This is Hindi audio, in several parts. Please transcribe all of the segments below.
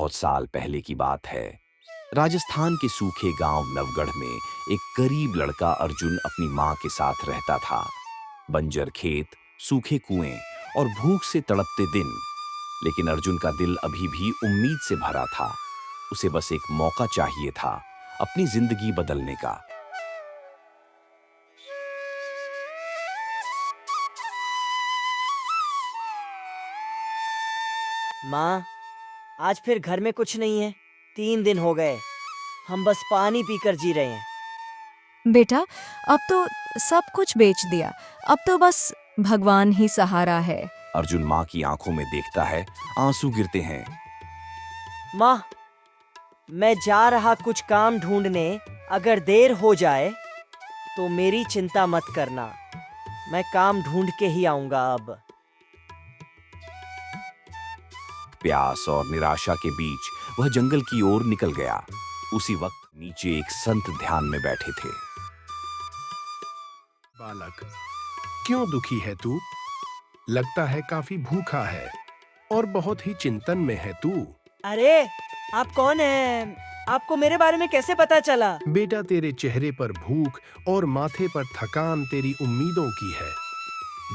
बहुत साल पहले की बात है। राजस्थान के सूखे गांव नवगढ़ में एक गरीब लड़का अर्जुन अपनी मां के साथ रहता था। बंजर खेत, सूखे कुएं और भूख से तड़पते दिन, लेकिन अर्जुन का दिल अभी भी उम्मीद से भरा था। उसे बस एक मौका चाहिए था अपनी जिंदगी बदलने का। माँ, आज फिर घर में कुछ नहीं है। 3 दिन हो गए, हम बस पानी पीकर जी रहे हैं। बेटा, अब तो सब कुछ बेच दिया। अब तो बस भगवान ही सहारा है। अर्जुन मां की आंखों में देखता है, आंसू गिरते हैं। माँ, मैं जा रहा कुछ काम ढूंढने। अगर देर हो जाए तो मेरी चिंता मत करना, मैं काम ढूंढ के ही आऊंगा। अब प्यास और निराशा के बीच वह जंगल की ओर निकल गया। उसी वक्त नीचे एक संत ध्यान में बैठे थे। बालक, क्यों दुखी है तू? लगता है काफी भूखा है और बहुत ही चिंतन में है तू। अरे, आप कौन हैं? आपको मेरे बारे में कैसे पता चला? बेटा, तेरे चेहरे पर भूख और माथे पर थकान तेरी उम्मीदों की है।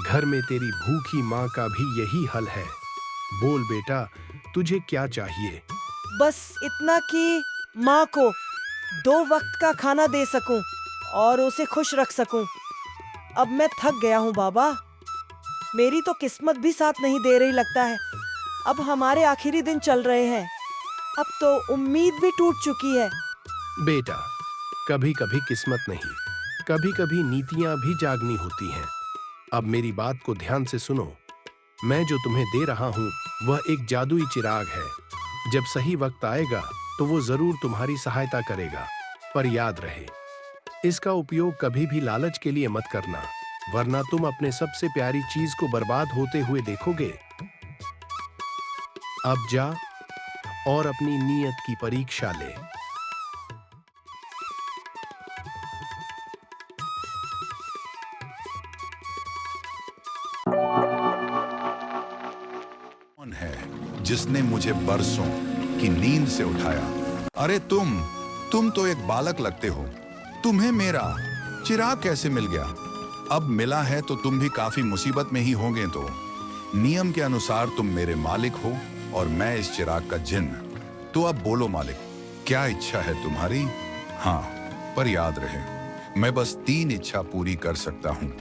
घर में तेरी भूखी माँ का भी यही हल है। बोल बेटा, तुझे क्या चाहिए? बस इतना कि माँ को 2 वक्त का खाना दे सकूं और उसे खुश रख सकूं। अब मैं थक गया हूँ बाबा। मेरी तो किस्मत भी साथ नहीं दे रही लगता है। अब हमारे आखिरी दिन चल रहे हैं। अब तो उम्मीद भी टूट चुकी है। बेटा, कभी कभी किस्मत नहीं, कभी कभी नीतियां भी जागनी होती हैं। अब मेरी बात को ध्यान से सुनो। मैं जो तुम्हें दे रहा हूँ वह एक जादुई चिराग है। जब सही वक्त आएगा तो वो जरूर तुम्हारी सहायता करेगा। पर याद रहे, इसका उपयोग कभी भी लालच के लिए मत करना, वरना तुम अपने सबसे प्यारी चीज को बर्बाद होते हुए देखोगे। अब जा और अपनी नीयत की परीक्षा ले। कौन है जिसने मुझे बरसों की नींद से उठाया? अरे तुम तो एक बालक लगते हो। तुम्हें मेरा चिराग कैसे मिल गया? अब मिला है तो तुम भी काफी मुसीबत में ही होंगे। तो नियम के अनुसार तुम मेरे मालिक हो और मैं इस चिराग का जिन्न। तो अब बोलो मालिक, क्या इच्छा है तुम्हारी? हाँ, पर याद रहे, मैं बस 3 इच्छा पूरी कर सकता हूँ।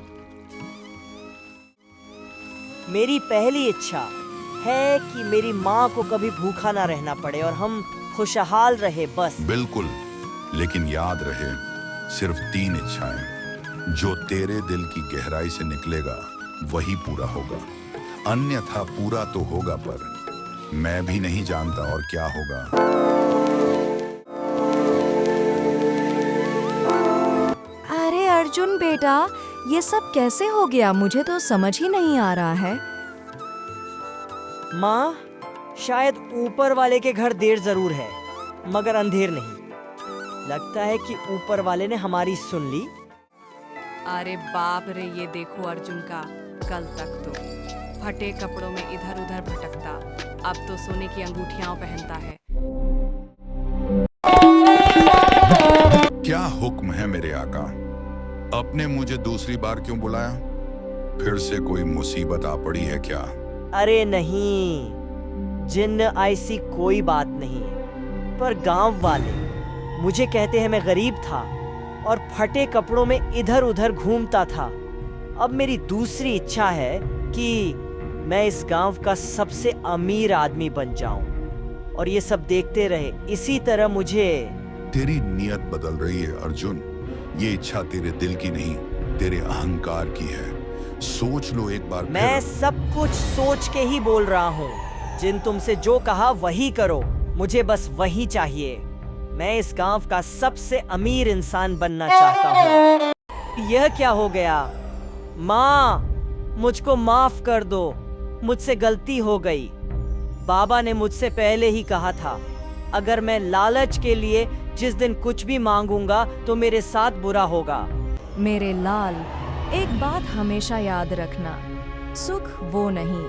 मेरी पहली इच्छा है कि मेरी माँ को कभी भूखा ना रहना पड़े और हम खुशहाल रहे, बस। बिल्कुल, लेकिन याद रहे, सिर्फ 3 इच्छाएं। जो तेरे दिल की गहराई से निकलेगा वही पूरा होगा। अन्यथा पूरा तो होगा, पर मैं भी नहीं जानता और क्या होगा। अरे अर्जुन बेटा, ये सब कैसे हो गया? मुझे तो समझ ही नहीं आ रहा है। माँ, शायद ऊपर वाले के घर देर जरूर है, मगर अंधेर नहीं। लगता है कि ऊपर वाले ने हमारी सुन ली। अरे बाप रे, ये देखो अर्जुन का। कल तक तो फटे कपड़ों में इधर उधर भटकता, अब तो सोने की अंगूठियां पहनता है। क्या हुक्म है मेरे आका? आपने मुझे दूसरी बार क्यों बुलाया? फिर से कोई मुसीबत आ पड़ी है क्या? अरे नहीं, जिन्न ऐसी कोई बात नहीं, पर गांव वाले मुझे कहते हैं मैं गरीब था और फटे कपड़ों में इधर उधर घूमता था। अब मेरी दूसरी इच्छा है कि मैं इस गांव का सबसे अमीर आदमी बन जाऊं और ये सब देखते रहे। इसी तरह मुझे। तेरी नीयत बदल रही है अर्जुन। ये इच्छा तेरे दिल की नहीं, तेरे अहंकार की है। सोच लो एक बार। मैं सब कुछ सोच के ही बोल रहा हूँ। जिन तुमसे जो कहा वही करो, मुझे बस वही चाहिए। मैं इस गांव का सबसे अमीर इंसान बनना चाहता हूँ। यह क्या हो गया? माँ, मुझको माफ कर दो, मुझसे गलती हो गई। बाबा ने मुझसे पहले ही कहा था, अगर मैं लालच के लिए जिस दिन कुछ भी मांगूंगा तो मेरे साथ बुरा होगा। मेरे लाल, एक बात हमेशा याद रखना, सुख वो नहीं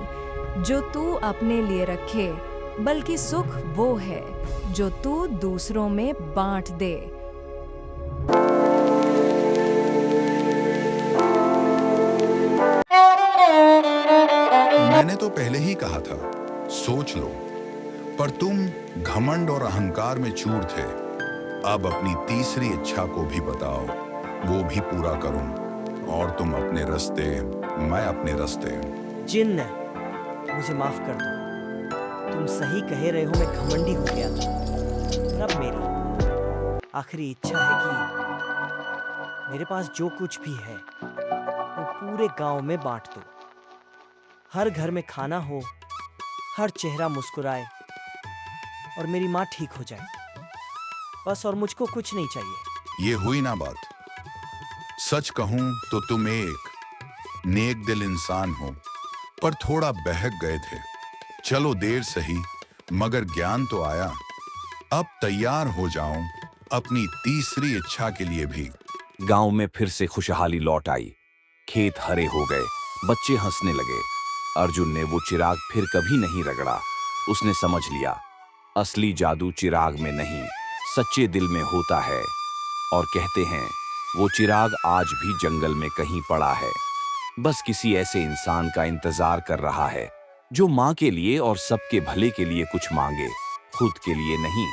जो तू अपने लिए रखे, बल्कि सुख वो है जो तू दूसरों में बांट दे। मैंने तो पहले ही कहा था, सोच लो, पर तुम घमंड और अहंकार में चूर थे। अब अपनी तीसरी इच्छा को भी बताओ, वो भी पूरा करूं, और तुम अपने रास्ते, मैं अपने रास्ते। जिन्न, मुझे माफ कर दो। तुम सही कह रहे हो, मैं घमंडी हो गया था। पर अब मेरी आखिरी इच्छा है कि मेरे पास जो कुछ भी है वो पूरे गांव में बांट दो। हर घर में खाना हो, हर चेहरा मुस्कुराए और मेरी माँ ठीक हो जाए। बस, और मुझको कुछ नहीं चाहिए। ये हुई ना बात। सच कहूं तो तुम एक नेक दिल इंसान हो, पर थोड़ा बहक गए थे। चलो देर सही, मगर ज्ञान तो आया। अब तैयार हो जाऊं अपनी तीसरी इच्छा के लिए भी। गांव में फिर से खुशहाली लौट आई। खेत हरे हो गए, बच्चे हंसने लगे। अर्जुन ने वो चिराग फिर कभी नहीं रगड़ा। उसने समझ लिया, असली जादू चिराग में नहीं, सच्चे दिल में होता है। और कहते हैं, वो चिराग आज भी जंगल में कहीं पड़ा है, बस किसी ऐसे इंसान का इंतजार कर रहा है जो माँ के लिए और सबके भले के लिए कुछ मांगे, खुद के लिए नहीं।